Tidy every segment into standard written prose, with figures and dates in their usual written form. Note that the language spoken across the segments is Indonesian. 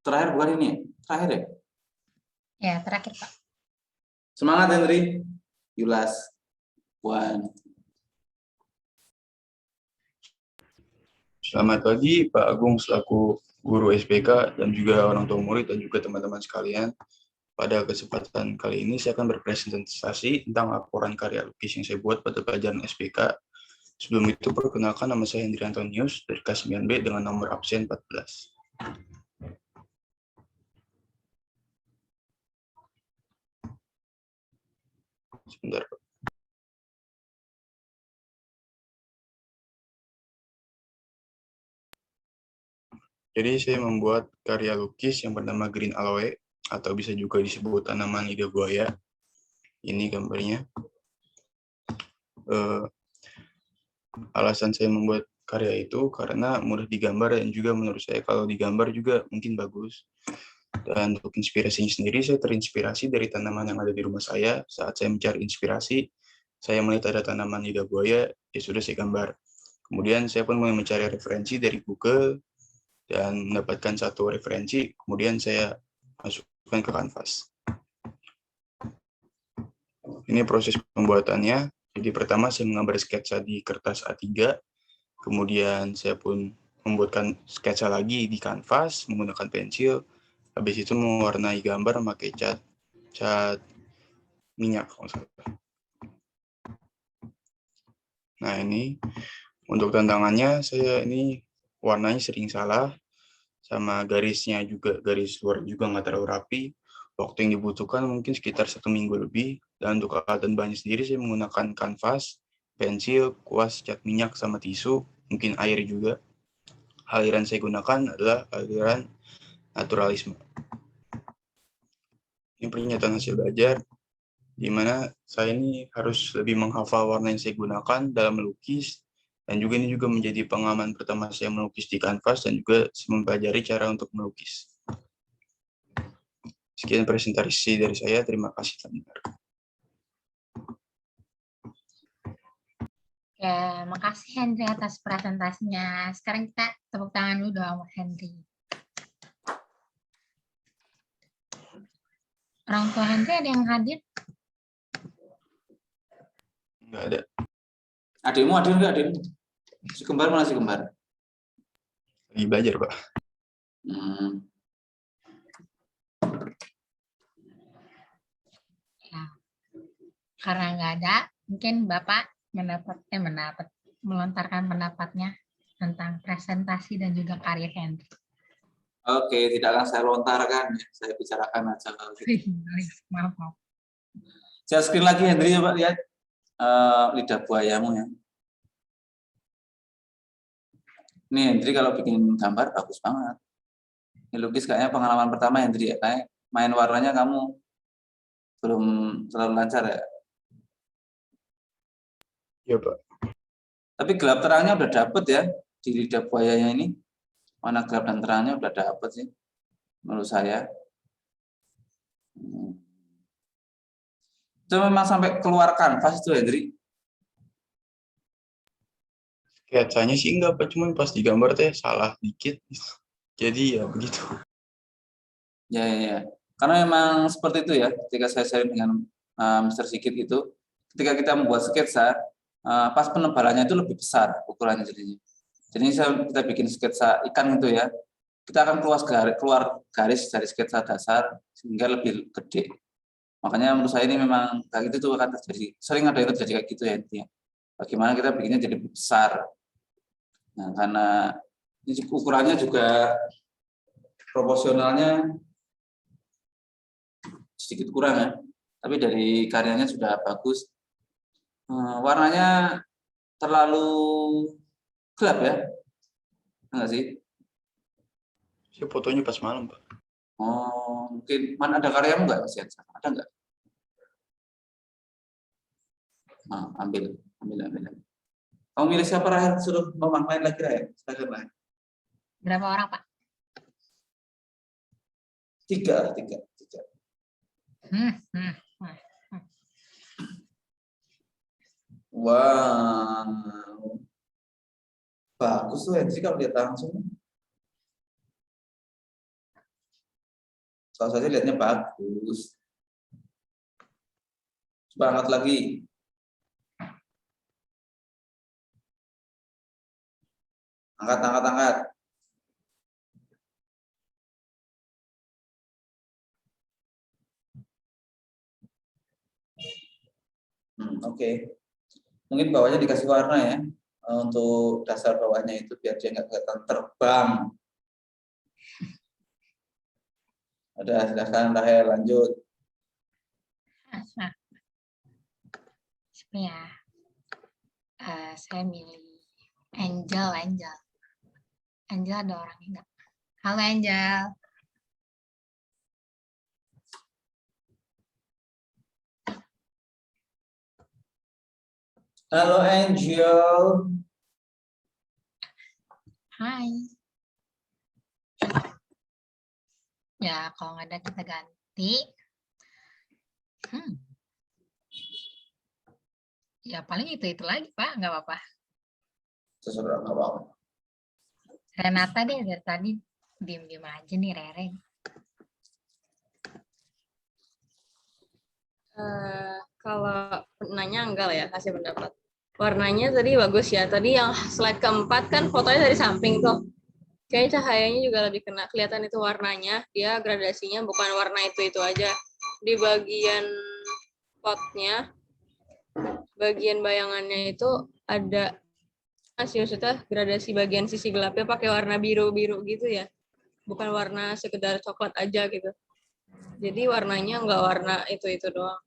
Terakhir bukan ini ya? Terakhir ya? Ya, terakhir, Pak. Semangat, Henry. Yulas. Puan. Selamat pagi Pak Agung selaku guru SPK dan juga orang tua murid dan juga teman-teman sekalian. Pada kesempatan kali ini saya akan berpresentasi tentang laporan karya lukis yang saya buat pada pelajaran SPK. Sebelum itu perkenalkan, nama saya Hendri Antonius dari kelas 9B dengan nomor absen 14. Sebentar, Pak. Jadi saya membuat karya lukis yang bernama Green Aloe, atau bisa juga disebut tanaman lidah buaya. Ini gambarnya. Alasan saya membuat karya itu karena mudah digambar dan juga menurut saya kalau digambar juga mungkin bagus. Dan untuk inspirasinya sendiri, saya terinspirasi dari tanaman yang ada di rumah saya. Saat saya mencari inspirasi, saya melihat ada tanaman lidah buaya, ya sudah saya gambar. Kemudian saya pun mulai mencari referensi dari Google, dan mendapatkan satu referensi, kemudian saya masukkan ke kanvas. Ini proses pembuatannya. Jadi pertama saya menggambar sketsa di kertas A3, kemudian saya pun membuatkan sketsa lagi di kanvas menggunakan pensil. Habis itu mewarnai gambar memakai cat minyak. Nah ini untuk tantangannya, saya ini warnanya sering salah, sama garisnya juga, garis luar juga nggak terlalu rapi. Waktu yang dibutuhkan mungkin sekitar 1 minggu lebih. Dan untuk alat dan bahannya sendiri saya menggunakan kanvas, pensil, kuas, cat minyak, sama tisu, mungkin air juga. Aliran saya gunakan adalah aliran naturalisme. Ini pernyataan hasil belajar, di mana saya ini harus lebih menghafal warna yang saya gunakan dalam melukis, dan juga ini juga menjadi pengalaman pertama saya melukis di kanvas dan juga mempelajari cara untuk melukis. Sekian presentasi dari saya, terima kasih telah mendengar. Ya, makasih Henry atas presentasinya. Sekarang kita tepuk tangan dulu dong, Henry. Orang tua Henry ada yang hadir? Enggak ada. Adikmu hadir nggak, adikmu? Si kembar mana si kembar? Lagi belajar, Pak. Ya. Karena nggak ada, mungkin Bapak melontarkan pendapatnya tentang presentasi dan juga karya Henry. Oke, tidak akan saya lontarkan, ya. Saya bicarakan aja. Maaf. Saya screen lagi, Henry, coba lihat lidah buayamu ya. Ini Henry kalau bikin gambar bagus banget. Ini lukis kayaknya pengalaman pertama Henry ya. Kayak main warnanya kamu belum terlalu lancar ya. Iya, Pak. Tapi gelap terangnya udah dapet ya di lidah buayanya ini. Warna gelap dan terangnya udah dapet sih menurut saya. Itu memang sampai keluar kanvas itu Henry. Sketsanya sih enggak, Pak. Cuman pas digambar teh salah dikit. Jadi ya begitu. Ya. Karena memang seperti itu ya. Ketika saya sharing dengan Mr. Sigit itu, ketika kita membuat sketsa, pas penebalannya itu lebih besar ukurannya jadinya. Jadi kita bikin sketsa ikan itu ya, kita akan keluar garis dari sketsa dasar sehingga lebih gede. Makanya menurut saya ini memang kayak gitu tuh akan terjadi. Sering ada yang terjadi kayak gitu ya intinya. Bagaimana kita bikinnya jadi lebih besar. Nah, karena ini ukurannya juga proporsionalnya sedikit kurang ya. Tapi dari karyanya sudah bagus. Warnanya terlalu gelap ya. Enggak sih? Saya fotonya pas malam, Pak. Oh, mungkin mana ada karyamu enggak Mas Yansa? Ada enggak? Nah, ambil. Kamu milih siapa Rahel? Suruh ngomong main lagi Rahel. Silakan Rahel. Berapa orang, Pak? Tiga. Wow. Bagus tuh Henry kalau lihat langsung. Kalau saya lihatnya bagus. Coba angkat lagi. Angkat. Oke. Mungkin bawahnya dikasih warna ya. Untuk dasar bawahnya itu biar dia nggak kelihatan terbang. Udah, silakan Rahel lanjut. Nah, ya, saya milih Angel. Angel ada orangnya nggak? Halo Angel. Halo Angel. Hai. Ya, kalau nggak ada kita ganti. Ya paling itu lagi Pak, nggak apa-apa. Sesuatu nggak apa-apa. Renata deh dari tadi diem-diem aja nih Rere. Kalau nanya enggak lah ya, kasih pendapat. Warnanya tadi bagus ya. Tadi yang slide keempat kan fotonya dari samping tuh. Kayaknya cahayanya juga lebih kena. Kelihatan itu warnanya. Dia gradasinya bukan warna itu aja. Di bagian potnya, bagian bayangannya itu ada maksudnya gradasi bagian sisi gelapnya pakai warna biru-biru gitu ya. Bukan warna sekedar coklat aja gitu. Jadi warnanya enggak warna itu doang.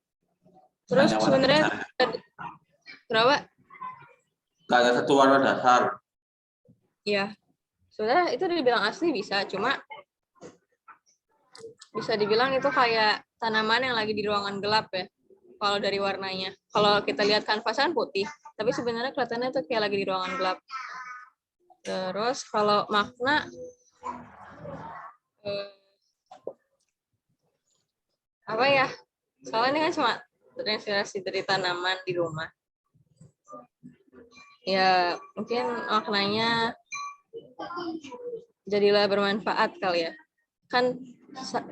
Terus sebenarnya kenapa? Nggak ada satu warna dasar. Iya. Sebenarnya itu dibilang asli bisa, cuma bisa dibilang itu kayak tanaman yang lagi di ruangan gelap ya. Kalau dari warnanya. Kalau kita lihat kanvasan putih, tapi sebenarnya kelihatannya itu kayak lagi di ruangan gelap. Terus kalau makna apa ya? Soalnya ini kan cuma terinspirasi dari tanaman di rumah. Ya, mungkin maknanya jadilah bermanfaat kali ya. Kan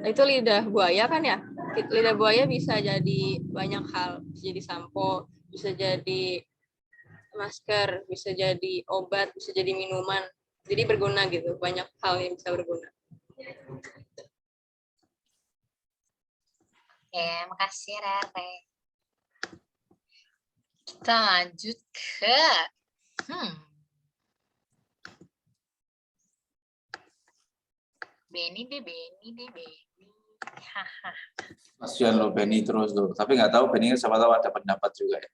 itu lidah buaya kan ya? Lidah buaya bisa jadi banyak hal. Bisa jadi sampo, bisa jadi masker, bisa jadi obat, bisa jadi minuman. Jadi berguna gitu, banyak hal yang bisa berguna. Oke, makasih Rere. Kita lanjut ke Beni deh. Haha. Kasihan lo Benny terus lo. Tapi nggak tahu Benny siapa tahu ada pendapat juga ya.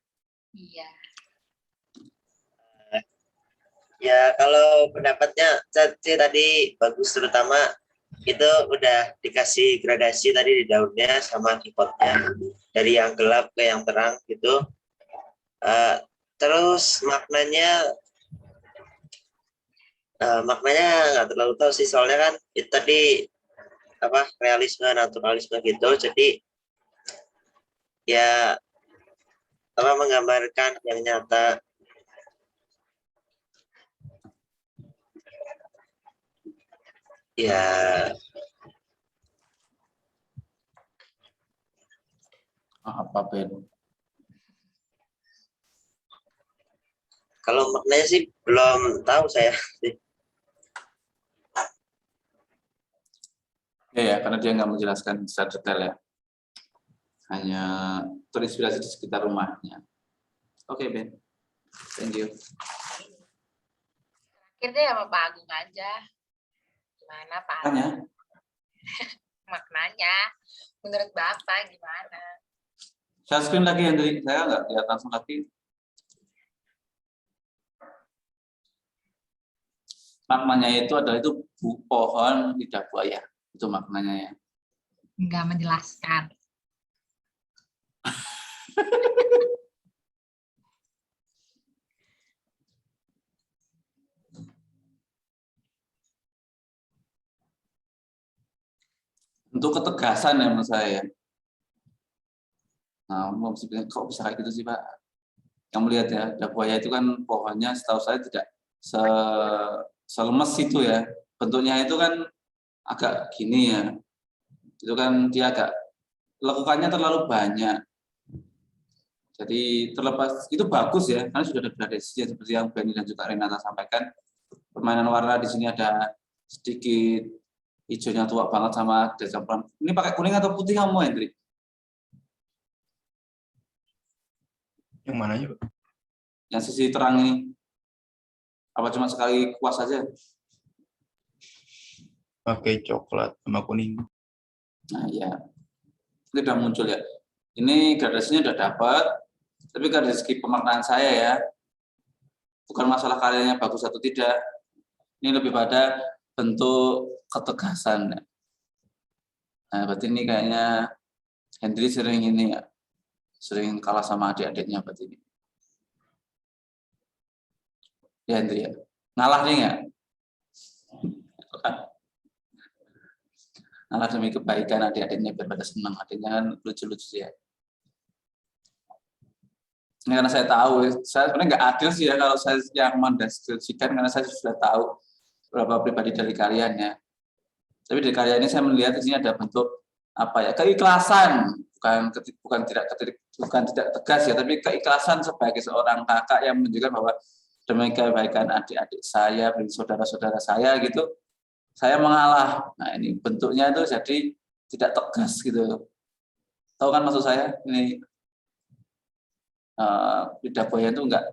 Iya. Ya kalau pendapatnya Caci tadi bagus, terutama itu udah dikasih gradasi tadi di daunnya sama di potnya dari yang gelap ke yang terang gitu. Terus maknanya nggak terlalu tahu sih, soalnya kan itu tadi apa realisme naturalisme gitu, jadi ya apa menggambarkan yang nyata. Ya Apa Ben? kalau maknanya sih belum tahu saya. Ya, karena dia nggak menjelaskan secara detail ya. Hanya terinspirasi di sekitar rumahnya. Oke, Ben. Thank you. Terakhir deh sama Pak Agung aja. Gimana Pak Agung? Tanya. Maknanya, menurut Bapak gimana? Share screen lagi, Hendrik. Saya nggak lihat langsung lagi. Maknanya itu adalah itu pohon lidah buaya. Itu maknanya ya. Nggak menjelaskan. Untuk ketegasan ya menurut saya. Nah, kok bisa kayak gitu sih Pak? Yang melihat ya, lidah buaya itu kan pohonnya setahu saya tidak selemes itu ya. Bentuknya itu kan agak gini ya. Itu kan dia agak lekukannya terlalu banyak. Jadi terlepas itu bagus ya, karena sudah ada gradasi seperti yang Benny dan juga Renata sampaikan. Permainan warna di sini ada sedikit hijaunya tua banget sama campuran. Ini pakai kuning atau putih kamu, Hendrik? Yang mananya, Pak? Yang sisi terang ini. Apa cuma sekali kuas saja? Pakai coklat sama kuning. Nah, ya. Ini sudah muncul ya. Ini gradasinya sudah dapat, tapi dari segi pemaknaan saya ya, bukan masalah karyanya bagus atau tidak. Ini lebih pada bentuk ketegasan. Nah, berarti ini kayaknya Hendri sering ini ya, sering kalah sama adik-adiknya berarti ini. Ya Hendri ya, ngalah nih nggak? Ngalah demi kebaikan adik-adiknya biar pada senang. Adiknya kan lucu-lucu ya. Ini karena saya tahu, saya sebenarnya nggak adil sih ya kalau saya yang mendeskripsikan, karena saya sudah tahu beberapa pribadi dari kalian ya. Tapi dari karya ini saya melihat di sini ada bentuk apa ya, keikhlasan, bukan tidak tegas ya, tapi keikhlasan sebagai seorang kakak yang menunjukkan bahwa demi kebaikan adik-adik saya, saudara-saudara saya gitu, saya mengalah. Nah ini bentuknya itu jadi tidak tegas gitu. Tahu kan maksud saya? Ini lidah buaya itu enggak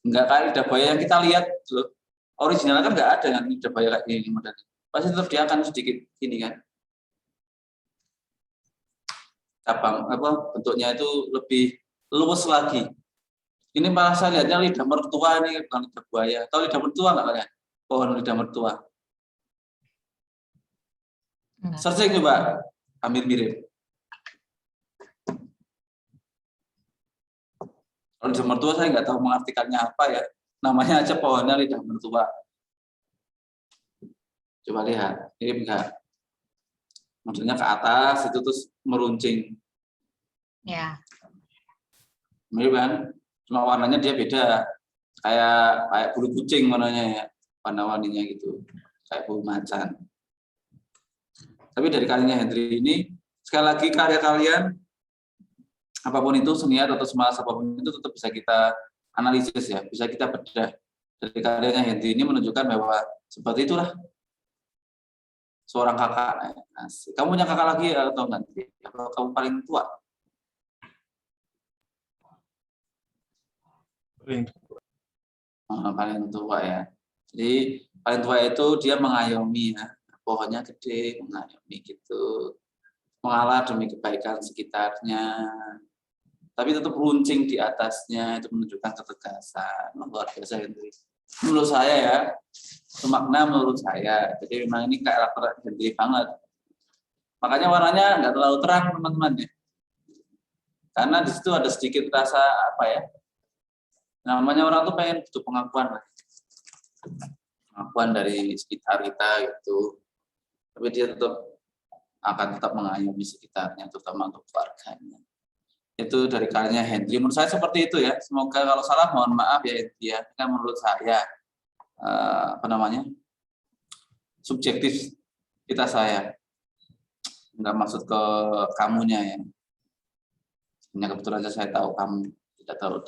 kayak lidah buaya yang kita lihat loh. Original kan enggak ada yang lidah buaya kayak gini modelnya. Pasti tetap dia akan sedikit ini kan. Cabang bentuknya itu lebih luwes lagi. Ini malah saya lihatnya lidah mertua ini, bukan lidah buaya. Tahu lidah mertua enggak kalian? Pohon lidah mertua. Searching coba, hampir mirip. Kalau lidah mertua saya nggak tahu mengartikannya apa ya. Namanya aja pohonnya lidah mertua. Coba lihat, ini enggak. Maksudnya ke atas itu terus meruncing. Ya. Mirip kan? Cuma warnanya dia beda. Kayak bulu kucing warnanya ya. Warna-warninya gitu. Kayak bulu macan. Tapi dari karyanya Hendri ini, sekali lagi karya kalian, apapun itu, seniat atau semalas apapun itu tetap bisa kita analisis ya, bisa kita bedah. Dari karyanya Hendri ini menunjukkan bahwa seperti itulah seorang kakak. Asik. Kamu punya kakak lagi atau nanti? Kalau kamu paling tua? Paling tua ya. Jadi paling tua itu dia mengayomi ya. Pohonnya gede, mengayomi gitu. Mengalah demi kebaikan sekitarnya. Tapi tetap runcing di atasnya, itu menunjukkan ketegasan. Luar biasa Hendri. Menurut saya ya, semakna menurut saya. Jadi memang ini karakter Hendri banget. Makanya warnanya nggak terlalu terang teman-teman ya. Karena di situ ada sedikit rasa apa ya, namanya orang tuh pengen butuh pengakuan lah. Pengakuan dari sekitar kita gitu. Tapi dia akan tetap mengayomi sekitarnya, terutama untuk keluarganya. Itu dari karyanya Hendri. Menurut saya seperti itu ya. Semoga kalau salah mohon maaf ya Hendri ya. Kan menurut saya subjektif saya. Enggak maksud ke kamunya ya. Hanya kebetulan saja saya tahu kamu tidak tahu.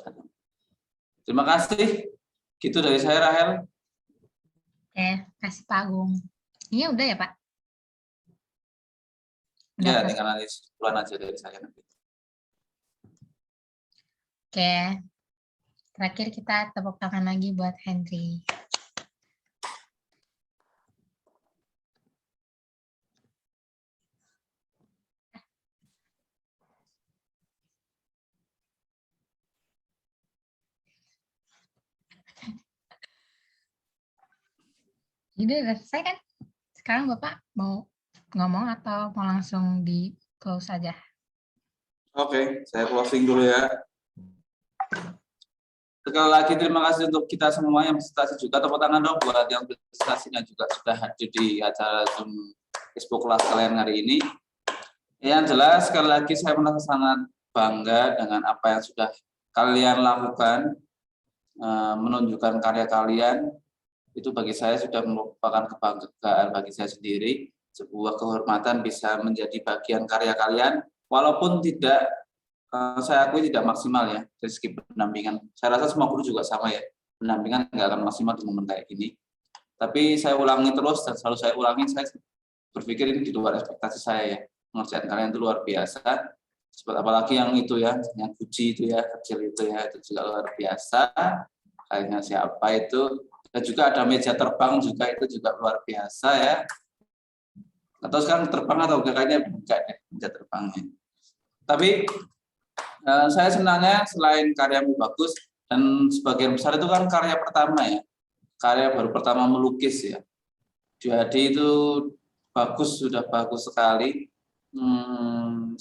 Terima kasih. Gitu dari saya Rahel. Oke, kasih Pak Agung. Ini udah ya Pak? Udah, Ya, Pak? tinggal nanti kesimpulan aja dari saya nanti. Oke. Terakhir kita tepuk tangan lagi buat Hendri. Jadi udah selesai kan? Sekarang Bapak mau ngomong atau mau langsung di close aja? Oke, saya closing dulu ya. Sekali lagi terima kasih untuk kita semua yang presentasi juga. Tepuk tangan dong buat yang presentasinya juga sudah hadir di acara Zoom Expo kelas kalian hari ini. Yang jelas sekali lagi saya merasa sangat bangga dengan apa yang sudah kalian lakukan, menunjukkan karya kalian. Itu bagi saya sudah merupakan kebanggaan bagi saya sendiri. sebuah kehormatan bisa menjadi bagian karya kalian, walaupun tidak saya akui tidak maksimal ya dari segi pendampingan. Saya rasa semua guru juga sama ya, pendampingan nggak akan maksimal di momen kayak gini. Tapi saya ulangi terus dan selalu saya ulangi, saya berpikir ini di luar ekspektasi saya ya. Pengerjaan kalian itu luar biasa. Apalagi yang itu ya, yang puji itu ya, kecil itu ya, itu juga luar biasa. Kayaknya siapa itu. Dan juga ada meja terbang juga, itu juga luar biasa ya. Atau sekarang terbang atau enggak, kayaknya enggak deh meja terbangnya. Tapi saya senangnya selain karyamu bagus, dan sebagian besar itu kan karya pertama ya. Karya baru pertama melukis ya. Jadi itu bagus, sudah bagus sekali.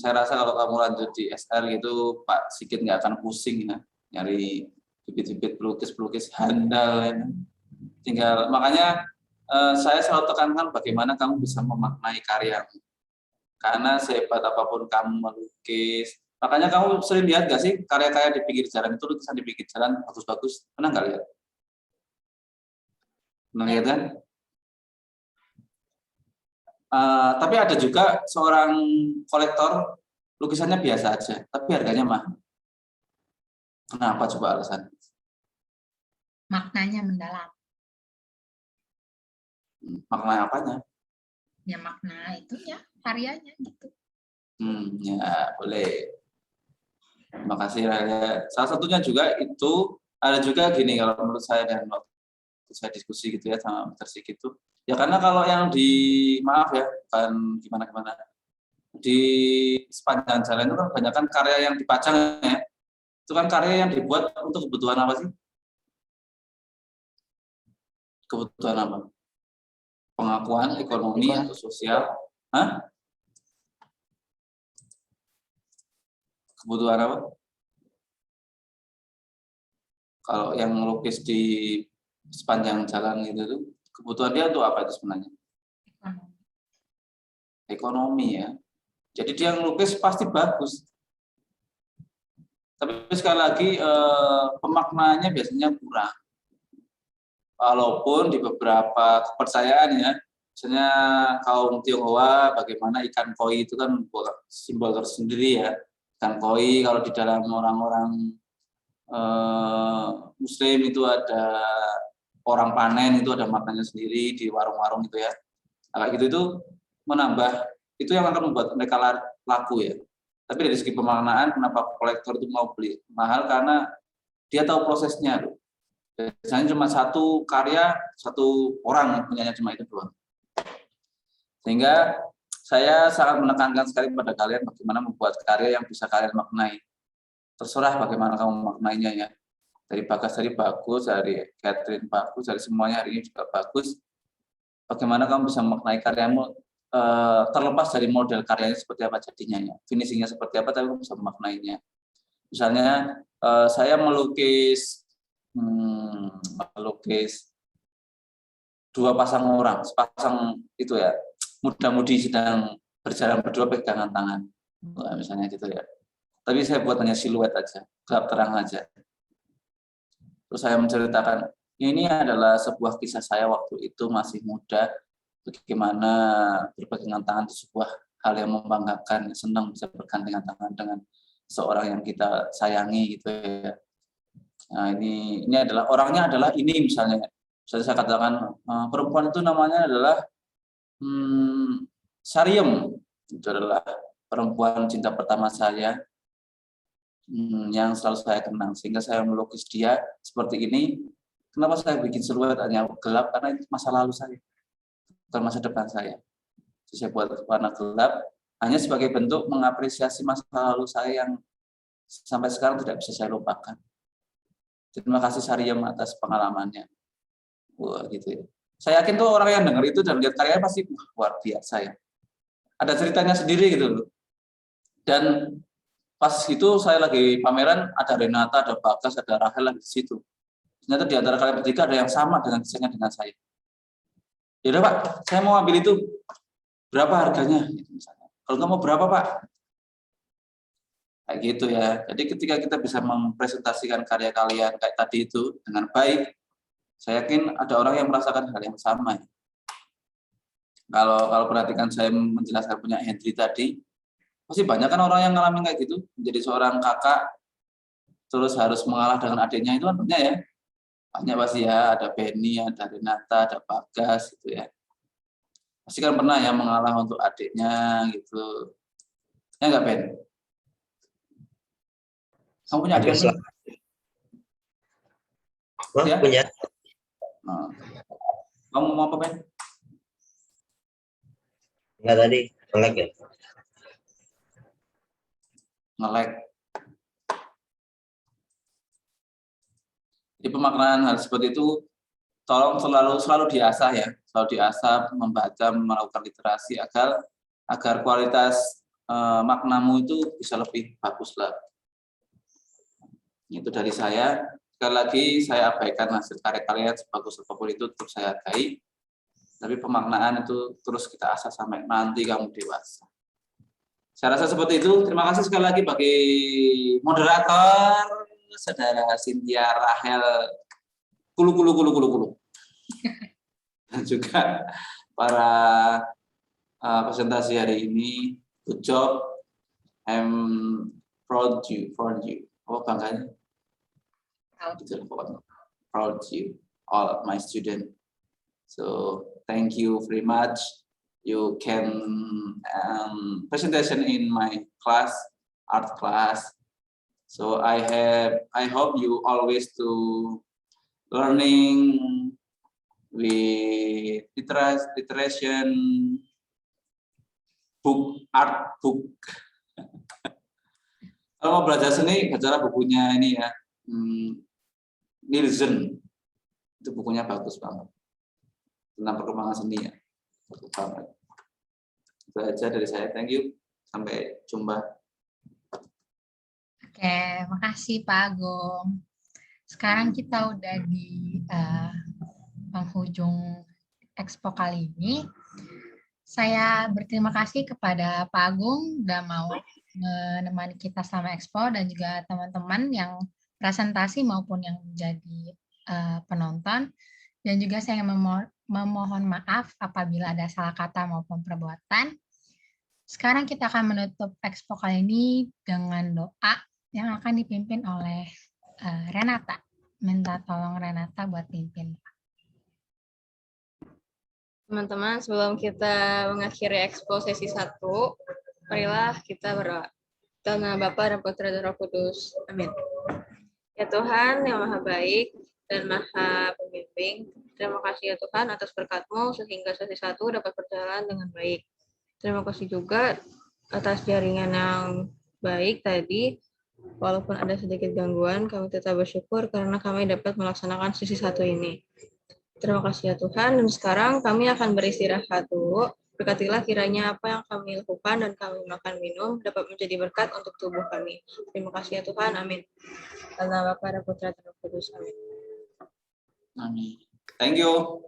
Saya rasa kalau kamu lanjut di SR gitu, Pak Sigit nggak akan pusing ya, nyari bibit-bibit pelukis handal ya. Tinggal makanya saya selalu tekankan bagaimana kamu bisa memaknai karyamu. Karena sehebat apapun kamu melukis, makanya kamu sering lihat nggak sih karya-karya di pinggir jalan itu, lukisan di pinggir jalan bagus-bagus, pernah nggak lihat? Pernah lihat kan? Tapi ada juga seorang kolektor lukisannya biasa aja, tapi harganya mahal. Kenapa coba alasan? Maknanya mendalam. Makna apanya? Ya makna itunya, karyanya gitu. Ya boleh. Terima kasih Raya. Salah satunya juga itu ada juga gini kalau menurut saya, dan waktu saya diskusi gitu ya sama Mr. Sigit itu. Ya karena kalau yang di, maaf ya, bukan gimana-gimana, di sepanjang jalan itu kan banyak kan karya yang dipajang ya. Itu kan karya yang dibuat untuk kebutuhan apa sih? Kebutuhan apa? Pengakuan ekonomi atau sosial? Hah? Kebutuhan apa? Kalau yang melukis di sepanjang jalan itu, kebutuhan dia untuk apa itu sebenarnya? Ekonomi ya. Jadi dia ngelukis pasti bagus. Tapi sekali lagi pemaknaannya biasanya kurang. Walaupun di beberapa kepercayaan ya, misalnya kaum Tionghoa, bagaimana ikan koi itu kan simbol tersendiri ya. Ikan koi kalau di dalam orang-orang Muslim itu ada orang panen, itu ada maknanya sendiri di warung-warung itu ya. Kayak gitu itu menambah, itu yang akan membuat mereka laku ya. Tapi dari segi pemaknaan, kenapa kolektor itu mau beli mahal? Karena dia tahu prosesnya loh. Biasanya cuma satu karya, satu orang punyanya cuma itu doang. Sehingga saya sangat menekankan sekali pada kalian bagaimana membuat karya yang bisa kalian maknai. Terserah bagaimana kamu maknainya ya. Dari Bagas tadi bagus, dari Catherine bagus, dari semuanya hari ini juga bagus. Bagaimana kamu bisa memaknai karyamu, terlepas dari model karyanya seperti apa jadinya ya. Finishingnya seperti apa, tapi kamu bisa memaknainya. Misalnya saya melukis dua pasang orang, sepasang itu ya, muda-mudi sedang berjalan berdua pegangan tangan. Misalnya gitu ya. Tapi saya buat hanya siluet aja, gelap terang aja. Terus saya menceritakan, ini adalah sebuah kisah saya waktu itu masih muda, bagaimana berpegangan tangan itu sebuah hal yang membanggakan, senang bisa bergandengan tangan dengan seorang yang kita sayangi gitu ya. Nah ini adalah orangnya adalah ini misalnya saya katakan perempuan itu namanya adalah Sariem, itu adalah perempuan cinta pertama saya. Yang selalu saya kenang, sehingga saya melukis dia seperti ini. Kenapa saya bikin siluet hanya gelap? Karena itu masa lalu saya, bukan masa depan saya. Jadi saya buat warna gelap hanya sebagai bentuk mengapresiasi masa lalu saya yang sampai sekarang tidak bisa saya lupakan. Terima kasih Sariem atas pengalamannya. Wah gitu ya. Saya yakin tuh orang yang dengar itu dan lihat karyanya pasti luar biasa ya. Ada ceritanya sendiri gitu loh. Dan pas itu saya lagi pameran, ada Renata, ada Bagas, ada Rahel lagi di situ. Ternyata di antara kalian bertiga ada yang sama dengan kisahnya dengan saya. Ya udah Pak, saya mau ambil itu. Berapa harganya? Kalau nggak mau berapa Pak? Kayak gitu ya. Jadi ketika kita bisa mempresentasikan karya kalian kayak tadi itu dengan baik, saya yakin ada orang yang merasakan hal yang sama. Kalau perhatikan saya menjelaskan punya Henry tadi, pasti banyak kan orang yang ngalamin kayak gitu, menjadi seorang kakak terus harus mengalah dengan adiknya itu kan banyak ya. Banyak pasti ya, ada Benny, ada Renata, ada Bagas gitu ya. Pasti kan pernah ya mengalah untuk adiknya gitu. Ya enggak, Ben? Kamu punya adik Hampir kan, Ben? selalu. Wah, Ya? punya. Nah. Kamu mau apa, Ben? Enggak tadi, nge-lag ya. Nge-lag. Jadi pemaknaan hal seperti itu tolong selalu diasah ya, selalu diasah membaca, melakukan literasi agar kualitas maknamu itu bisa lebih bagus lah. Itu dari saya. Sekali lagi saya abaikan hasil karya kalian sebagus apapun itu terus saya hargai. Tapi pemaknaan itu terus kita asah sampai nanti kamu dewasa. Saya rasa seperti itu. Terima kasih sekali lagi bagi moderator, saudara Cynthia Rahel Kulu. Dan juga para presentasi hari ini. Good job. I'm proud you. Oh, bangganya. Proud you, all my student. So thank you very much. You can presentation in my class, art class. So I hope you always to learning with literation book, art book. Kalau mau belajar seni, bacalah bukunya ini ya. Nielsen, itu bukunya bagus banget tentang perkembangan seni ya, bagus banget. Itu aja dari saya, thank you, sampai jumpa. Oke, makasih Pak Agung. Sekarang kita udah di penghujung Expo kali ini. Saya berterima kasih kepada Pak Agung udah mau menemani kita selama Expo dan juga teman-teman yang presentasi maupun yang menjadi penonton. Dan juga saya memohon maaf apabila ada salah kata maupun perbuatan. Sekarang kita akan menutup Expo kali ini dengan doa yang akan dipimpin oleh Renata. Minta tolong Renata buat pimpin. Teman-teman, sebelum kita mengakhiri Expo sesi 1, marilah kita berdoa. Dalam nama Bapa dan Putra dan Roh Kudus. Amin. Ya Tuhan yang Maha Baik dan Maha Pembimbing, terima kasih ya Tuhan atas berkat-Mu sehingga sesi 1 dapat berjalan dengan baik. Terima kasih juga atas jaringan yang baik tadi. Walaupun ada sedikit gangguan, kami tetap bersyukur karena kami dapat melaksanakan sesi 1 ini. Terima kasih ya Tuhan, dan sekarang kami akan beristirahat dulu. Berkatilah kiranya apa yang kami lakukan dan kami makan minum dapat menjadi berkat untuk tubuh kami. Terima kasih ya Tuhan, amin. Dalam nama Bapa dan Putra dan Roh Kudus, amin. Amin. Thank you.